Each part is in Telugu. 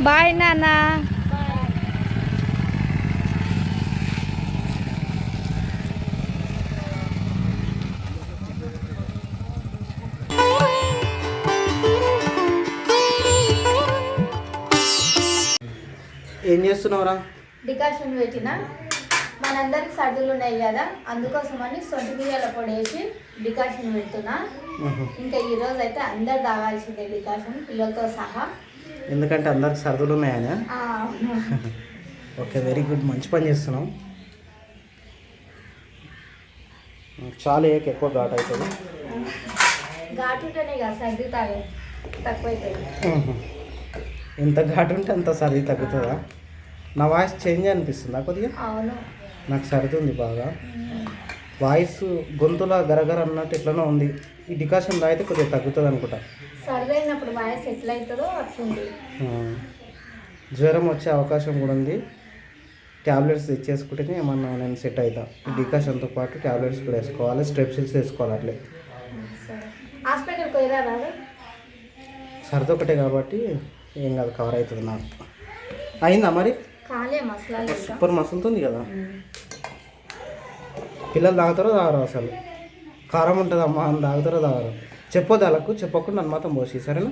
బాయ్ నాన్న. ఏం చేస్తున్నావురా? డికాషన్ పెట్టిన మనందరికి సర్దులు ఉన్నాయి కదా, అందుకోసమని సొంటి మిరియాల పొడి వేసి డికాషన్ పెడుతున్నా. ఇంకా ఈ రోజు అయితే అందరు తాగాల్సిందే డికాషన్, పిల్లలతో సహా. ఎందుకంటే అందరికి సర్దులు ఉన్నాయని. ఓకే, వెరీ గుడ్, మంచి పని చేస్తున్నాం. చాలా ఎక్కువ ఘాటు అవుతుంది. ఘాటు ఉంటేనే కదా సర్ది తాగే తక్కువ అవుతుంది. ఎంత ఘాటు ఉంటే అంత సర్ది తగ్గుతుందా? నా వాయిస్ చేంజ్ అనిపిస్తుందా కొద్దిగా? అవును, నాకు సర్ది ఉంది బాగా. వాయిస్ గొంతులా గరగర అన్నట్టు ఎట్లనో ఉంది. ఈ డికాషన్ తాగితే కొద్దిగా తగ్గుతుంది అనుకుంటా. సర్ది అయినప్పుడు వాయిస్ ఎట్లా అవుతుందో అట్లుంది. జ్వరం వచ్చే అవకాశం కూడా ఉంది. ట్యాబ్లెట్స్ తెచ్చేసుకుంటేనే ఏమన్నా నేను సెట్ అవుతా. ఈ డికాషన్తో పాటు ట్యాబ్లెట్స్ కూడా వేసుకోవాలి, స్ట్రెప్సిల్స్ వేసుకోవాలి. అట్లే హాస్పిటల్కి పోయిరా రాదు, సర్ది ఒకటే కాబట్టి ఏం కాదు, కవర్ అవుతుంది. నాకు అయిందా మరి? కాలే మసాలా సూపర్ మసులుతుంది కదా. పిల్లలు తాగుతారో తాగరు? అసలు కారం ఉంటుంది అమ్మా అని తాగుతారో తాగరు? చెప్పొద్దు వాళ్ళకు, చెప్పకుండా నన్ను మాత్రం పోసి, సరేనా?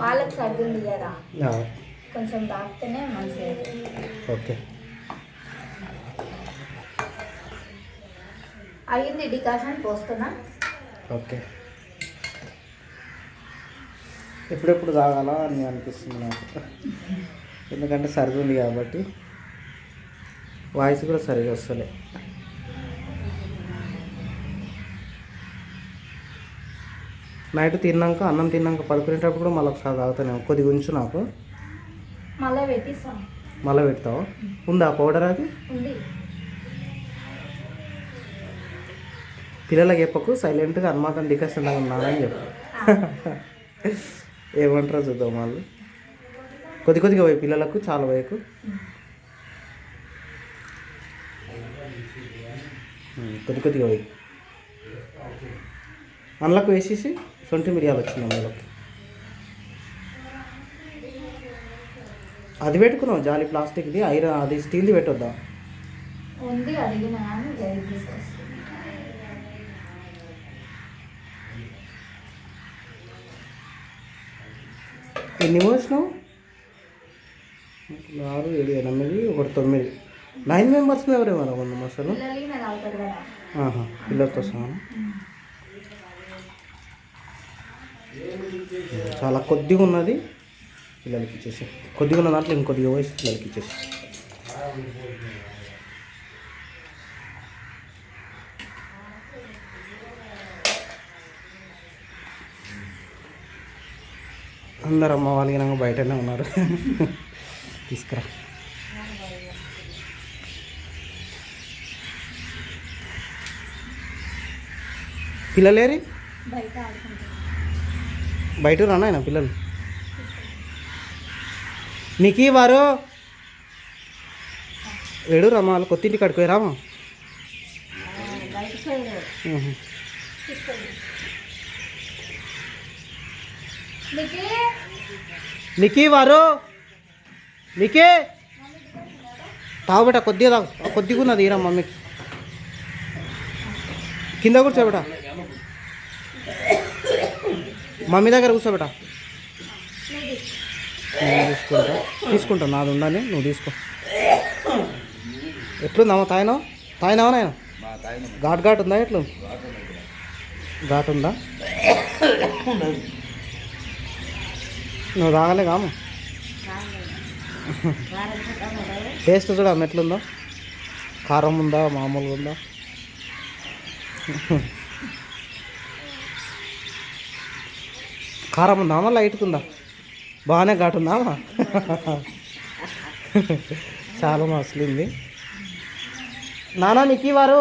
వాళ్ళకి సర్ది ఉంది కదా, కొంచెం తాగితేనే మంచిది. ఓకే, అయ్యింది డికాషన్ పోస్తున్నా. ఓకే, ఎప్పుడెప్పుడు తాగాలా అని అనిపిస్తుంది నాకు. ఎందుకంటే సర్ది ఉంది కాబట్టి వాయిస్ కూడా సరిగా వస్తలే. నైట్ తిన్నాక, అన్నం తిన్నాక పడుకునేటప్పుడు కూడా మళ్ళీ ఒకసారి తాగుతాను. కొద్దిగా ఉంచు నాకు, మళ్ళీ పెట్టిస్తాం. మళ్ళీ పెడతావు? ఉందా పౌడర్? అది ఉంది. పిల్లలకి చెప్పకు, సైలెంట్గా అనుమాతం డికాషన్ లాగా ఉన్నానని చెప్పు. ఏమంటారో చూద్దాం. వాళ్ళు కొద్ది కొద్దిగా పోయి, పిల్లలకు చాలా పోయకు. కొద్ది కొద్దిగా పోయి అందులోకి వేసేసి సొంటి మిరియాలు వచ్చింది అందులోకి. అది పెట్టుకున్నావు జాలి ప్లాస్టిక్ది, ఐరన్ అది స్టీల్ది పెట్టొద్దా? ఉంది అడిగిన. ఎన్ని పోసినావు? 6, 7, 8, 1, 9, 9 మెంబర్స్ ఎవరేమన్నా ఉన్నాం అసలు. పిల్లలతో సహా చాలా కొద్దిగా ఉన్నది, పిల్లలకి ఇచ్చేసి. కొద్దిగా ఉన్న దాంట్లో ఇంకొద్దిగా పోసి పిల్లలకి ఇచ్చేసి. అందరు అమ్మ వాళ్ళకి నాకు బయటనే ఉన్నారు. తీసుకురా. పిల్లలేరి బయట రానాయన పిల్లలు. నీకు వారు ఏడు రమ్మా, వాళ్ళు కొత్తింటికి కడుకోయి రామా. నీకు వారు నీకే తాగుబెట్ట, కొద్దిగా తాగు. కొద్దిగా ఉన్నది ఈరా మమ్మీకి. కింద కూర్చోబెట, మమ్మీ దగ్గర కూర్చోబెట. నేను తీసుకుంటా నాది ఉండాలి, నువ్వు తీసుకో. ఎట్లుందమ్మా? తాయినావా నాయన? ఘాట్ ఉందా? ఎట్లు ఘాట్ ఉందా? నువ్వు తాగలే కాము. టేస్ట్ చూడమ్మా ఎట్లుందో, కారం ఉందా మామూలుగా ఉందా? కారం ఉందామా లైట్గా ఉందా? బాగానే ఘాటు ఉందామా? చాలా మసలింది. నానా నీకు వారు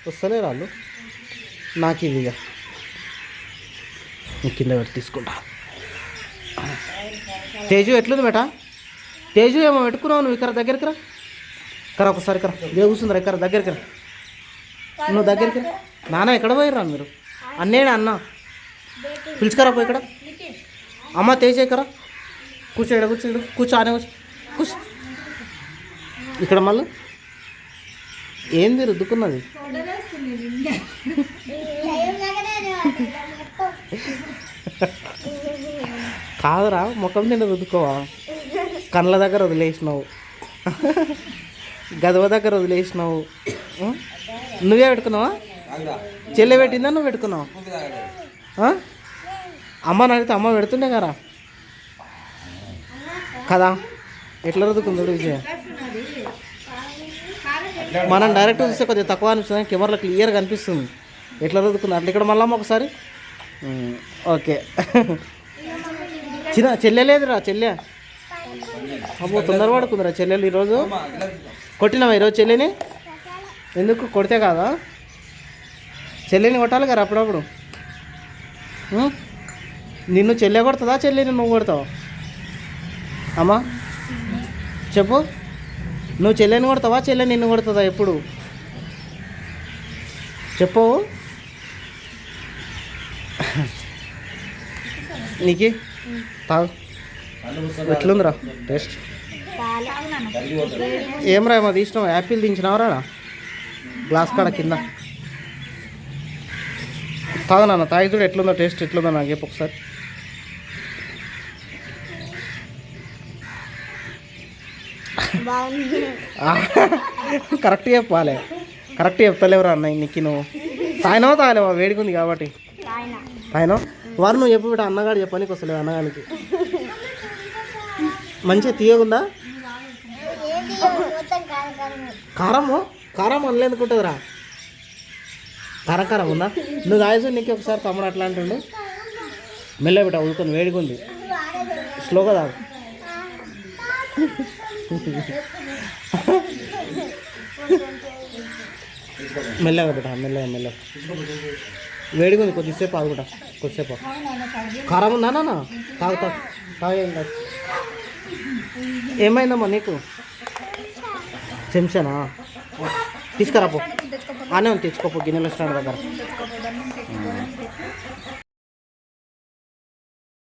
వస్తలేరు వాళ్ళు, నాకు ఇది ఇక కింద పెట్టి తీసుకుంటా. తేజు ఎట్లుంది బేటా? తేజు ఏమో పెట్టుకున్నావు నువ్వు. ఇక్కడ దగ్గరికి రా, కర ఒకసారి కర. ఇదే కూర్చుందిరా, ఇక్కడ దగ్గరికి రా. నువ్వు దగ్గరికి రా. నాన్న ఎక్కడ పోయిర్రా మీరు? అన్నేనా అన్న పిలుచుకరా పోయి ఇక్కడ. అమ్మ తేజ ఇక్కడ కూర్చో ఇక్కడ కూర్చో ఇక్కడ కూర్చో ఆనే కూర్చో కూర్చో ఇక్కడ మళ్ళీ ఏంది రుద్దుకున్నది కాదురా ముఖం నిండా రుద్దుకోవా కళ్ళ దగ్గర వదిలేసినావు గదవ దగ్గర వదిలేసినావు నువ్వే పెట్టుకున్నావా చెల్లె పెట్టిందా నువ్వు పెట్టుకున్నావు అమ్మ అడిగితే అమ్మ పెడుతుండే కదా కదా ఎట్లా రుద్దుకుంది విజయ్ మనం డైరెక్ట్ చూస్తే కొద్దిగా తక్కువ అనిపిస్తుంది కెమెరాలో క్లియర్గా కనిపిస్తుంది ఎట్లా రుద్దుకుంది అట్లా ఇక్కడ మళ్ళీ ఒకసారి ఓకే చిన్న చెల్లె లేదురా చెల్లె అబ్బో తొందర పడుకుందిరా చెల్లెలు ఈరోజు కొట్టినావా ఈరోజు చెల్లెని ఎందుకు కొడితే కాదా చెల్లెని కొట్టాలి కదా అప్పుడప్పుడు నిన్ను చెల్లె కొడుతుందా చెల్లెని నువ్వు కొడతావా అమ్మా చెప్పు నువ్వు చెల్లెని కొడతావా చెల్లె నిన్ను కొడుతుందా ఎప్పుడు చెప్పు నీకు తాగు ఎట్లుందిరా టేస్ట్ ఏమరా ఏమో తీసినావా యాపిల్ దించినావరా గ్లాస్ కాడ కింద తాగు నాన్న తాగి చూడు ఎట్లుందో టేస్ట్ ఎట్లుందో నాకు చెప్పు ఒకసారి కరెక్ట్ చెప్పాలి కరెక్ట్ చెప్తలేవురా అన్న నీకు నువ్వు తాగినావా తాగలేవా వేడికుంది కాబట్టి తాగినావు వారు నువ్వు చెప్పు బిడ్డ అన్నగాడు చెప్పడానికి వస్తలేవు అన్నగానికి మంచిగా తీయగుందా కారము కారం అనలేదుకుంటుందిరా కారం కారం ఉందా నువ్వు తాగేసి నీకు ఒకసారి తమ్ముడు అట్లా అంటుండు మెల్ల బిడ్డ ఉడుకొని వేడిగుంది స్లోగా తాగు మెల్లగా బిడ్డ మెల్లగా మెల్లగా వేడిగా ఉంది కొద్దిసేపు ఆగుంటా కొద్దిసేపు కారం ఉందా నాన్న తాగు తాగు తాగేం కాదు ఏమైందమ్మా నీకు చెంచానా తీసుకురాపో ఆనే ఉంది తెచ్చుకోపో గిన్నెల స్టాండ్ దగ్గర